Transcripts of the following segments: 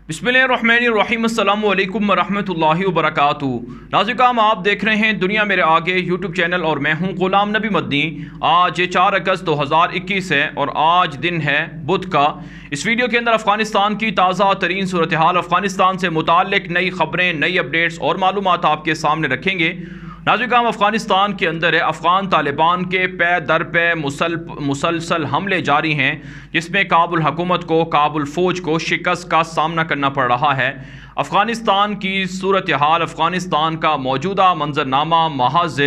बिस्मिल्लाहिर्रहमानिर्रहीम अस्सलामु अलैकुम वरहमतुल्लाहि वबरकातुहू। नाज़रीन, आप देख रहे हैं दुनिया मेरे आगे यूट्यूब चैनल और मैं हूं गुलाम नबी मदनी। आज 4 अगस्त 2021 है और आज दिन है बुध का। इस वीडियो के अंदर अफ़गानिस्तान की ताज़ा तरीन सूरत हाल, अफ़गानिस्तान से मुताल्लिक़ नई खबरें, नई अपडेट्स और मालूमात आपके सामने रखेंगे। नाज़रीन, हम अफ़गानिस्तान के अंदर है। अफ़गान तालिबान के पे दर पे मुसलसल हमले जारी हैं, जिसमें काबुल हुकूमत को, काबुल फ़ौज को शिकस्त का सामना करना पड़ रहा है। अफ़गानिस्तान की सूरत हाल, अफ़गानिस्तान का मौजूदा मंजरनामा महज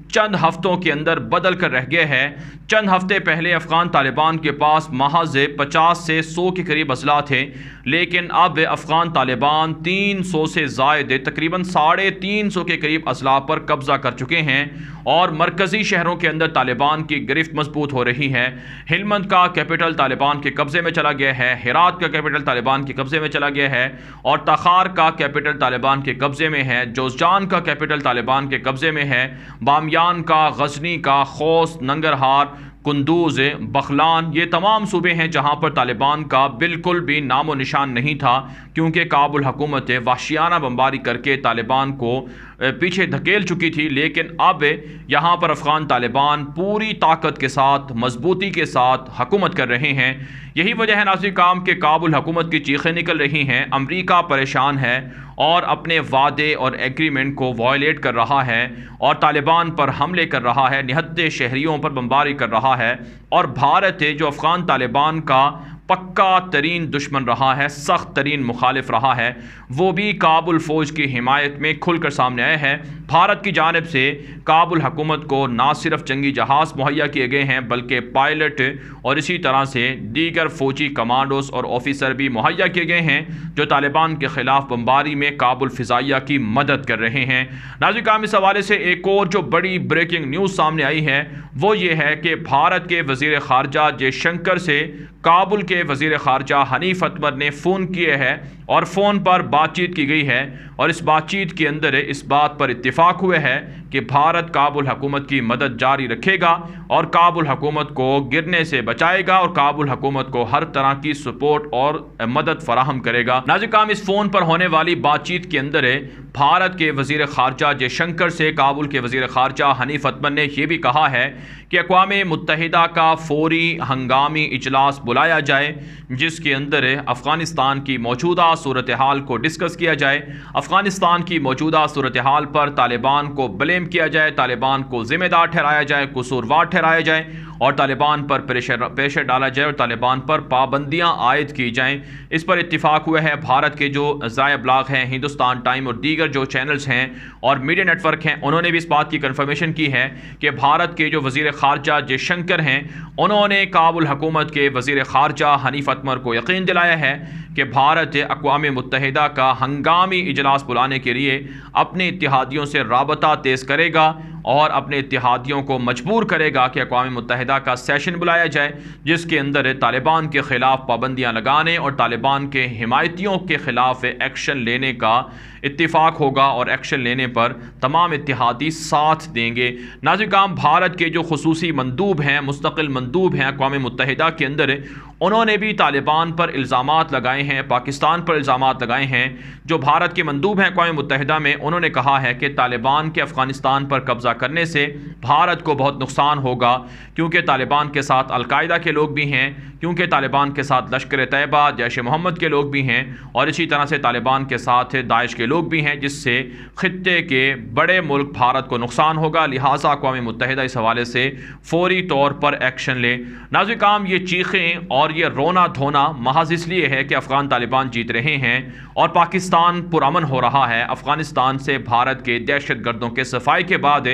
चंद हफ्तों के अंदर बदल कर रह गया है। चंद हफ्ते पहले अफ़गान तालिबान के पास महज 50 से 100 के करीब असला थे, लेकिन अब अफ़गान तालिबान 300 से ज़ायद, तकरीबन 350 के करीब असला पर कब्ज़ा कर चुके हैं और मरकज़ी शहरों के अंदर तालिबान की गिरफ्त मजबूत हो रही है। हिलमंद का कैपिटल तालिबान के कब्ज़े में चला गया है, हेरात का कैपिटल तालिबान के कब्ज़े में चला गया है और तखार का कैपिटल तालिबान के कब्ज़े में है। जोज़जान का कैपिटल तालिबान के कब्ज़े में है। बामियान का, गजनी का, खोस, नंगरहार, कुंदूज, बखलान, ये तमाम सूबे हैं जहां पर तालिबान का बिल्कुल भी नामो निशान नहीं था, क्योंकि काबुल हुकूमत वहशियाना बमबारी करके तालिबान को पीछे धकेल चुकी थी। लेकिन अब यहाँ पर अफ़गान तालिबान पूरी ताकत के साथ, मजबूती के साथ हुकूमत कर रहे हैं। यही वजह है नाज़रीन काम के काबुल हुकूमत की चीखें निकल रही हैं। अमरीका परेशान है और अपने वादे और एग्रीमेंट को वायलेट कर रहा है और तालिबान पर हमले कर रहा है, निहत्ते शहरियों पर बमबारी कर रहा है। और भारत है जो अफ़गान तालिबान का पक्का तरीन दुश्मन रहा है, सख्त तरीन मुखालिफ रहा है, वो भी काबुल फ़ौज की हिमायत में खुलकर सामने आया है। भारत की जानिब से काबुल हुकूमत को ना सिर्फ जंगी जहाज़ मुहैया किए गए हैं, बल्कि पायलट और इसी तरह से दीगर फ़ौजी कमांडोज और ऑफिसर भी मुहैया किए गए हैं, जो तालिबान के ख़िलाफ़ बमबारी में काबुल फ़िज़ाइया की मदद कर रहे हैं। नाज़रीन, इस हवाले से एक और जो बड़ी ब्रेकिंग न्यूज़ सामने आई है वो ये है कि भारत के वज़ीर ख़ारजा जयशंकर से काबुल के वज़ीर ख़ारजा हनीफ़ अतमर ने फ़ोन किए हैं और फ़ोन पर बातचीत की गई है और इस बातचीत के अंदर इस बात पर इत्तिफ़ाक़ हुए है कि भारत काबुल हुकूमत की मदद जारी रखेगा और काबुल हुकूमत को गिरने से बचाएगा और काबुल हुकूमत को हर तरह की सपोर्ट और मदद फराहम करेगा। नाज़रीन, इस फ़ोन पर होने वाली बातचीत के अंदर भारत के वज़ीर ख़ारजा जयशंकर से काबुल के वज़ीर ख़ारजा हनीफ़ अतमर ने यह भी कहा है कि अक़वाम मुत्तहिदा का फ़ौरी हंगामी इजलास बुलाया जाए, जिसके अंदर अफ़गानिस्तान की मौजूदा सूरत हाल को डिस्कस किया जाए। अफ़गानिस्तान की मौजूदा सूरत हाल पर तालिबान को ब्लेम किया जाए, तालिबान को ज़िम्मेदार ठहराया जाए, कसूरवार ठहराया जाए और तालिबान पर प्रेशर डाला जाए और तालिबान पर पाबंदियाँ आयद की जाएँ। इस पर इत्तिफ़ाक़ हुआ है। भारत के जो ज़राए इब्लाग़ हैं, हिंदुस्तान टाइम और दीगर जो चैनल्स हैं और मीडिया नेटवर्क हैं, उन्होंने भी इस बात की कन्फर्मेशन की है कि भारत के जो वज़ीर ख़ारजा जयशंकर हैं, उन्होंने काबुल हुकूमत के वज़ीर ख़ारजा हनीफ़ अतमर को यकीन दिलाया है कि भारत अक़वाम मुत्तहिदा का हंगामी इजलास बुलाने के लिए अपने इत्तेहादियों से राबता तेज़ करेगा और अपने इत्तेहादियों को मजबूर करेगा कि अक़वाम मुत्तहिदा का सेशन बुलाया जाए, जिसके अंदर तालिबान के ख़िलाफ़ पाबंदियाँ लगाने और तालिबान के हिमायतियों के ख़िलाफ़ एक्शन लेने का इत्तिफ़ाक़ होगा और एक्शन लेने पर तमाम इत्तेहादी साथ देंगे। नाज़रीन, भारत के जो ख़ुसूसी मंदूब हैं, मुस्तक़िल मंदूब हैं अक़वाम मुत्तहिदा के अंदर, उन्होंने भी तालिबान पर इल्ज़ामात लगाए हैं, पाकिस्तान पर इल्ज़ामात लगाए हैं। जो भारत के मंदूब हैं अक़वाम मुत्तहिदा में, उन्होंने कहा है कि तालिबान के अफ़गानिस्तान पर कब्ज़ा करने से भारत को बहुत नुकसान होगा, क्योंकि तालिबान के साथ अलकायदा के लोग भी हैं, क्योंकि तालिबान के साथ लश्कर तैयबा, जैश मोहम्मद के लोग भी हैं और इसी तरह से तालिबान के साथ दाइश के लोग भी हैं, जिससे ख़ित्ते के बड़े मुल्क भारत को नुकसान होगा। लिहाजा अक़वाम मुत्तहिदा इस हवाले से फ़ौरी तौर पर एक्शन ले। नाज़रीन, ये चीखें और ये रोना धोना महज इसलिए है कि अफ़गान तालिबान जीत रहे हैं और पाकिस्तान पुरअमन हो रहा है अफ़गानिस्तान से भारत के दहशत गर्दों के सफाई के बाद,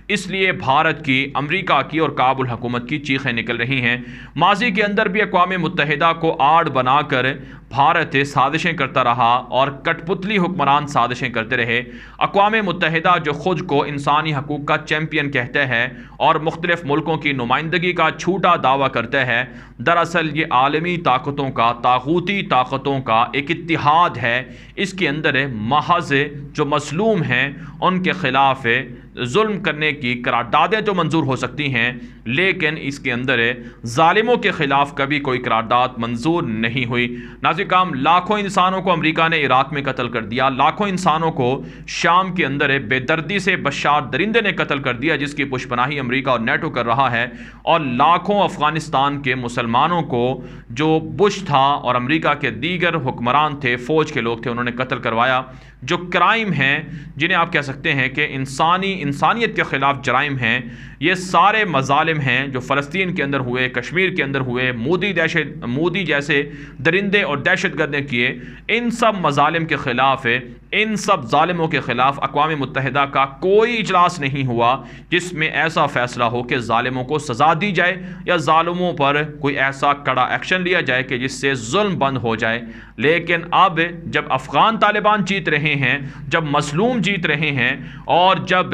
इसलिए भारत की, अमरीका की और काबुल हुकूमत की चीखें निकल रही हैं। माजी के अंदर भी अक़वाम मुत्तहिदा को आड़ बनाकर भारत साजिशें करता रहा और कठपुतली हुक्मरान साजिशें करते रहे। अक़वाम मुत्तहिदा जो ख़ुद को इंसानी हकूक़ का चैम्पियन कहता है और मुख्तलिफ़ मुल्कों की नुमाइंदगी का झूठा दावा करता है, दरअसल ये आलमी ताकतों का, ताग़ूती ताकतों का एक इत्तिहाद है। इसके अंदर महज जो मज़लूम हैं उनके ख़िलाफ़ जुल्म करने की करारदादें तो मंजूर हो सकती हैं, लेकिन इसके अंदर जालिमों के ख़िलाफ़ कभी कोई करारदाद मंजूर नहीं हुई। नाज़रीन, नाज़िर-ए-किराम, लाखों इंसानों को अमेरिका ने इराक में कत्ल कर दिया, लाखों इंसानों को शाम के अंदर बेदर्दी से बशार दरिंदे ने कत्ल कर दिया, जिसकी पुष्पनाही अमेरिका और नेटो कर रहा है। और लाखों अफगानिस्तान के मुसलमानों को जो बुश था और अमेरिका के दीगर हुक्मरान थे, फ़ौज के लोग थे, उन्होंने कत्ल करवाया। जो क्राइम हैं, जिन्हें आप कह सकते हैं कि इंसानियत के ख़िलाफ़ जराइम हैं, ये सारे मज़ालिम हैं जो फ़लस्तीन के अंदर हुए, कश्मीर के अंदर हुए, मोदी जैसे दरिंदे और दहशतगर्द ने किए। इन सब मज़ालिम के ख़िलाफ़, इन सब ज़ालिमों के ख़िलाफ़ अक़वाम मुत्तहिदा का कोई इजलास नहीं हुआ जिसमें ऐसा फ़ैसला हो कि ज़ालिमों को सज़ा दी जाए या ज़ालिमों पर कोई ऐसा कड़ा एक्शन लिया जाए कि जिससे जुल्म बंद हो जाए। लेकिन अब जब अफ़गान तालिबान जीत रहे हैं, जब मज़लूम जीत रहे हैं और जब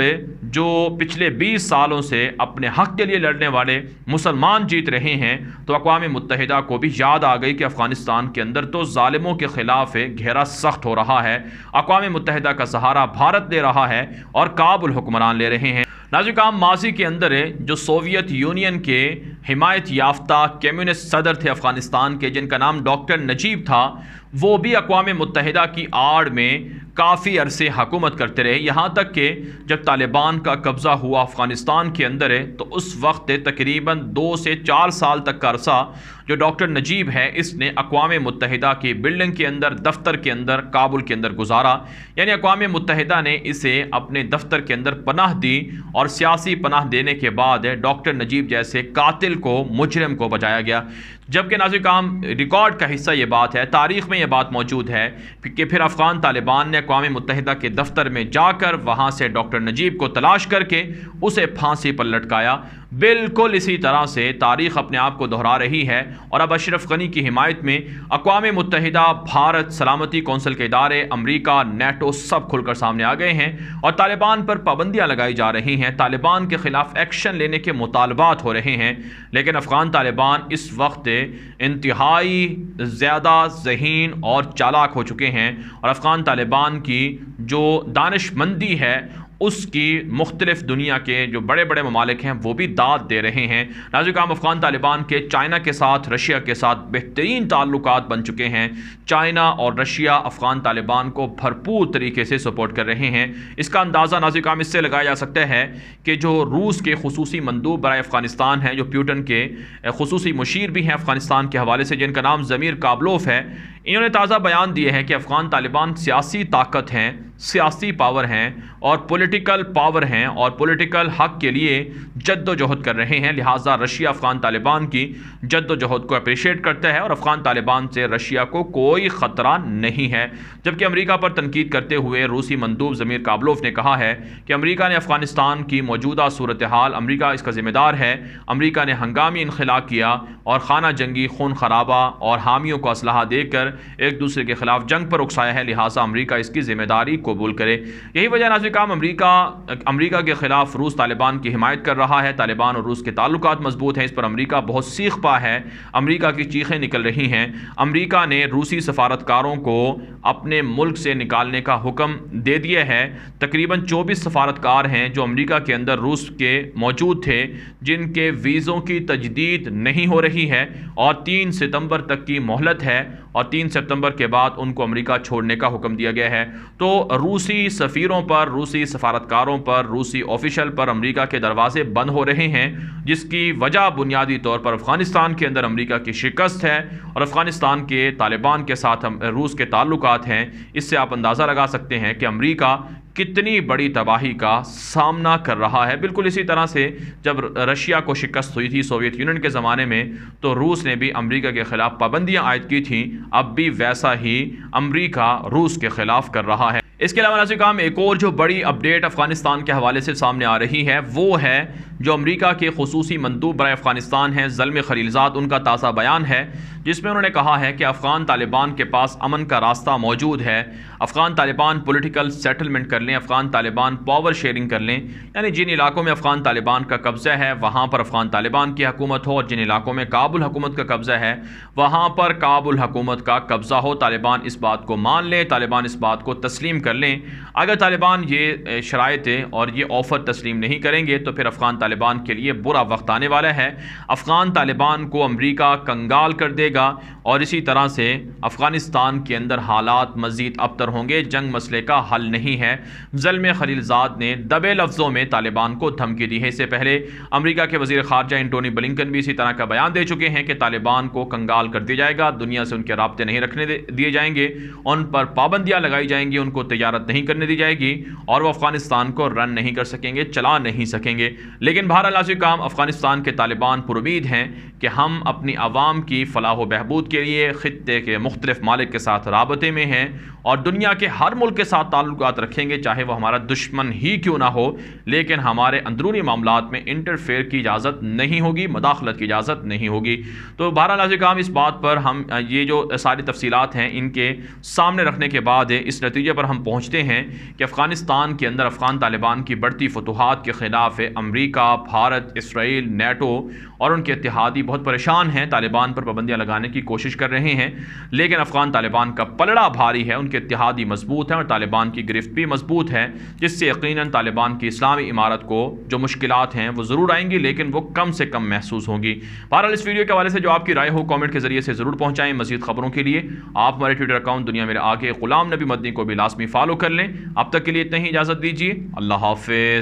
जो पिछले 20 सालों से अपने हक़ के लिए लड़ने वाले मुसलमान जीत रहे हैं, तो अक़वाम मुत्तहिदा को भी याद आ गई कि अफ़गानिस्तान के अंदर तो ज़ालिमों के ख़िलाफ़ घेरा सख्त हो रहा है। अक़वाम मुत्तहिदा का सहारा भारत दे रहा है और काबुल हुक्मरान ले रहे हैं। नाज़िर-ए-किराम, माज़ी के अंदर जो सोवियत यूनियन के हिमायत याफ्ता कम्युनिस्ट सदर थे अफ़गानिस्तान के, जिनका नाम डॉक्टर नजीब था, वो भी अक़वाम मुत्तहिदा की आड़ में काफ़ी अरसे हुकूमत करते रहे। यहाँ तक कि जब तालिबान का कब्ज़ा हुआ अफ़गानिस्तान के अंदर तो उस वक्त तकरीबन 2 से 4 साल तक का अरसा जो डॉक्टर नजीब है, इसने अक़वाम मुत्तहिदा की बिल्डिंग के अंदर, दफ्तर के अंदर, काबुल के अंदर गुजारा। यानी अक़वाम मुत्तहिदा ने इसे अपने दफ्तर के अंदर पनाह दी और सियासी पनाह देने के बाद डॉक्टर नजीब जैसे कातिल को, मुजरिम को बचाया गया। जबकि नाज़िर-ए-किराम, रिकॉर्ड का हिस्सा ये बात है, तारीख़ में ये बात मौजूद है कि फिर अफ़गान तालिबान ने अक़वाम मुत्तहिदा के दफ्तर में जाकर वहाँ से डॉक्टर नजीब को तलाश करके उसे फांसी पर लटकाया। बिल्कुल इसी तरह से तारीख़ अपने आप को दोहरा रही है और अब अशरफ गनी की हिमायत में अक़वाम मुत्तहिदा, भारत, सलामती कौंसिल के इदारे, अमरीका, नेटो सब खुलकर सामने आ गए हैं और तालिबान पर पाबंदियाँ लगाई जा रही हैं, तालिबान के ख़िलाफ़ एक्शन लेने के मुतालबात हो रहे हैं। लेकिन अफ़गान तालिबान इस वक्त इंतहाई ज़्यादा ज़हीन और चालाक हो चुके हैं और अफ़गान तालिबान की जो दानिशमंदी है उसकी मुख्तलिफ दुनिया के जो बड़े बड़े ममालिक हैं वो भी दाद दे रहे हैं। नाज़िर-ए-किराम, अफ़गान तालिबान के चाइना के साथ, रशिया के साथ बेहतरीन ताल्लुकात बन चुके हैं। चाइना और रशिया अफ़गान तालिबान को भरपूर तरीके से सपोर्ट कर रहे हैं। इसका अंदाज़ा नाज़िर-ए-किराम इससे लगाया जा सकता है कि जो रूस के खुसूसी मंदूब बराए अफ़गानिस्तान हैं, जो प्यूटन के खुसूसी मुशीर भी हैं अफ़गानिस्तान के हवाले से, जिनका नाम ज़मीर काबलोफ है, इन्होंने ताज़ा बयान दिए हैं कि अफ़गान तालिबान सियासी ताकत हैं, सियासी पावर हैं और पॉलिटिकल पावर हैं और पॉलिटिकल हक़ के लिए जद्दोजहद कर रहे हैं। लिहाजा रशिया अफ़गान तालिबान की जद्दोजहद को अप्रिशिएट करता है और अफ़गान तालिबान से रशिया को कोई ख़तरा नहीं है। जबकि अमेरिका पर तनकीद करते हुए रूसी मंदूब ज़मीर काबलोफ ने कहा है कि अमेरिका ने अफ़गानिस्तान की मौजूदा सूरत हाल, अमेरिका इसका ज़िम्मेदार है। अमेरिका ने हंगामी इनखिला किया और खाना जंगी, खून खराबा और हामियों को असलहा देकर एक दूसरे के खिलाफ जंग पर उकसाया है। लिहाजा अमेरिका इसकी ज़िम्मेदारी कबूल करे। यही वजह नाज़िर-ए-किराम, अमेरिका के खिलाफ रूस तालिबान की हिमायत कर रहा है। तालिबान और रूस के ताल्लुकात मजबूत हैं, इस पर अमेरिका बहुत सीख पा है। अमेरिका की चीखें निकल रही हैं। अमेरिका ने रूसी सफारतकारों को अपने मुल्क से निकालने का हुक्म दे दिया है। तकरीबन 24 सफारतकार हैं जो अमेरिका के अंदर रूस के मौजूद थे, जिनके वीज़ों की तजदीद नहीं हो रही है और 3 सितंबर तक की मोहलत है और 3 सितंबर के बाद उनको अमेरिका छोड़ने का हुक्म दिया गया है। तो रूसी सफ़ीरों पर, रूसी सफारतकारों पर, रूसी ऑफिशियल पर अमेरिका के दरवाजे बंद हो रहे हैं, जिसकी वजह बुनियादी तौर पर अफ़गानिस्तान के अंदर अमेरिका की शिकस्त है और अफ़गानिस्तान के तालिबान के साथ रूस के ताल्लुकात हैं। इससे आप अंदाज़ा लगा सकते हैं कि अमेरिका कितनी बड़ी तबाही का सामना कर रहा है। बिल्कुल इसी तरह से जब रशिया को शिकस्त हुई थी सोवियत यूनियन के ज़माने में, तो रूस ने भी अमेरिका के ख़िलाफ़ पाबंदियाँ आयद की थी। अब भी वैसा ही अमेरिका रूस के ख़िलाफ़ कर रहा है। इसके अलावा नाज़िर-ए-किराम, एक और जो बड़ी अपडेट अफ़गानिस्तान के हवाले से सामने आ रही है वो है जो अमेरिका के खुसूसी मंदूब बराए अफ़गानिस्तान हैं, ज़ल्म खलीलज़ाद, उनका ताज़ा बयान है जिसमें उन्होंने कहा है कि अफ़गान तालिबान के पास अमन का रास्ता मौजूद है। अफ़गान तालिबान पॉलिटिकल सेटलमेंट कर लें, अफ़गान तालिबान पावर शेयरिंग कर लें, यानी जिन इलाकों में अफ़गान तालिबान का कब्ज़ा है वहाँ पर अफ़गान तालिबान की हुकूमत हो और जिन इलाकों में काबुल हुकूमत का कब्ज़ा है वहाँ पर काबुल हुकूमत का कब्ज़ा हो। तालिबान इस बात को मान लें, तालिबान इस बात को तस्लीम कर लें। अगर तालिबान ये शराइत और ये ऑफ़र तस्लीम नहीं करेंगे तो फिर अफ़गान طالبان کے لیے برا وقت آنے والا ہے۔ افغان طالبان کو امریکہ کنگال کر دے گا اور اسی طرح سے افغانستان کے اندر حالات مزید ابتر ہوں گے۔ جنگ مسئلے کا حل نہیں ہے۔ زلمے خلیل زاد نے دبے لفظوں میں طالبان کو دھمکی دی ہے۔ اس سے پہلے امریکہ کے وزیر خارجہ انٹونی بلنکن بھی اسی طرح کا بیان دے چکے ہیں کہ طالبان کو کنگال کر دیا جائے گا، دنیا سے ان کے رابطے نہیں رکھنے دیے جائیں گے، ان پر پابندیاں لگائی جائیں گی، ان کو تجارت نہیں کرنے دی جائے گی اور وہ افغانستان کو رن نہیں کر سکیں گے، چلا نہیں سکیں گے۔ لیکن بہرحال کام افغانستان کے طالبان پر امید ہیں کہ ہم اپنی عوام کی فلاح و بہبود کے لیے خطے کے مختلف مالک کے ساتھ رابطے میں ہیں اور دنیا کے ہر ملک کے ساتھ تعلقات رکھیں گے، چاہے وہ ہمارا دشمن ہی کیوں نہ ہو، لیکن ہمارے اندرونی معاملات میں انٹرفیئر کی اجازت نہیں ہوگی، مداخلت کی اجازت نہیں ہوگی۔ تو بہرحال کام اس بات پر ہم یہ جو ساری تفصیلات ہیں ان کے سامنے رکھنے کے بعد اس نتیجے پر ہم پہنچتے ہیں کہ افغانستان کے اندر افغان طالبان کی بڑھتی فتوحات کے خلاف امریکہ، بھارت، اسرائیل، نیٹو اور ان کے اتحادی بہت پریشان ہیں، طالبان پر پابندیاں لگانے کی کوشش کر رہے ہیں، لیکن افغان طالبان کا پلڑا بھاری ہے، ان کے اتحادی مضبوط ہیں اور طالبان کی گرفت بھی مضبوط ہے، جس سے یقیناً طالبان کی اسلامی عمارت کو جو مشکلات ہیں وہ ضرور آئیں گی، لیکن وہ کم سے کم محسوس ہوں گی۔ بہرحال اس ویڈیو کے حوالے سے جو آپ کی رائے ہو کامنٹ کے ذریعے سے ضرور پہنچائیں۔ مزید خبروں کے لیے آپ ہمارے ٹویٹر اکاؤنٹ دنیا میرے آگے غلام نبی مدنی کو بھی لازمی فالو کر لیں۔ اب تک کے لیے اتنا ہی، اجازت دیجیے، اللہ حافظ۔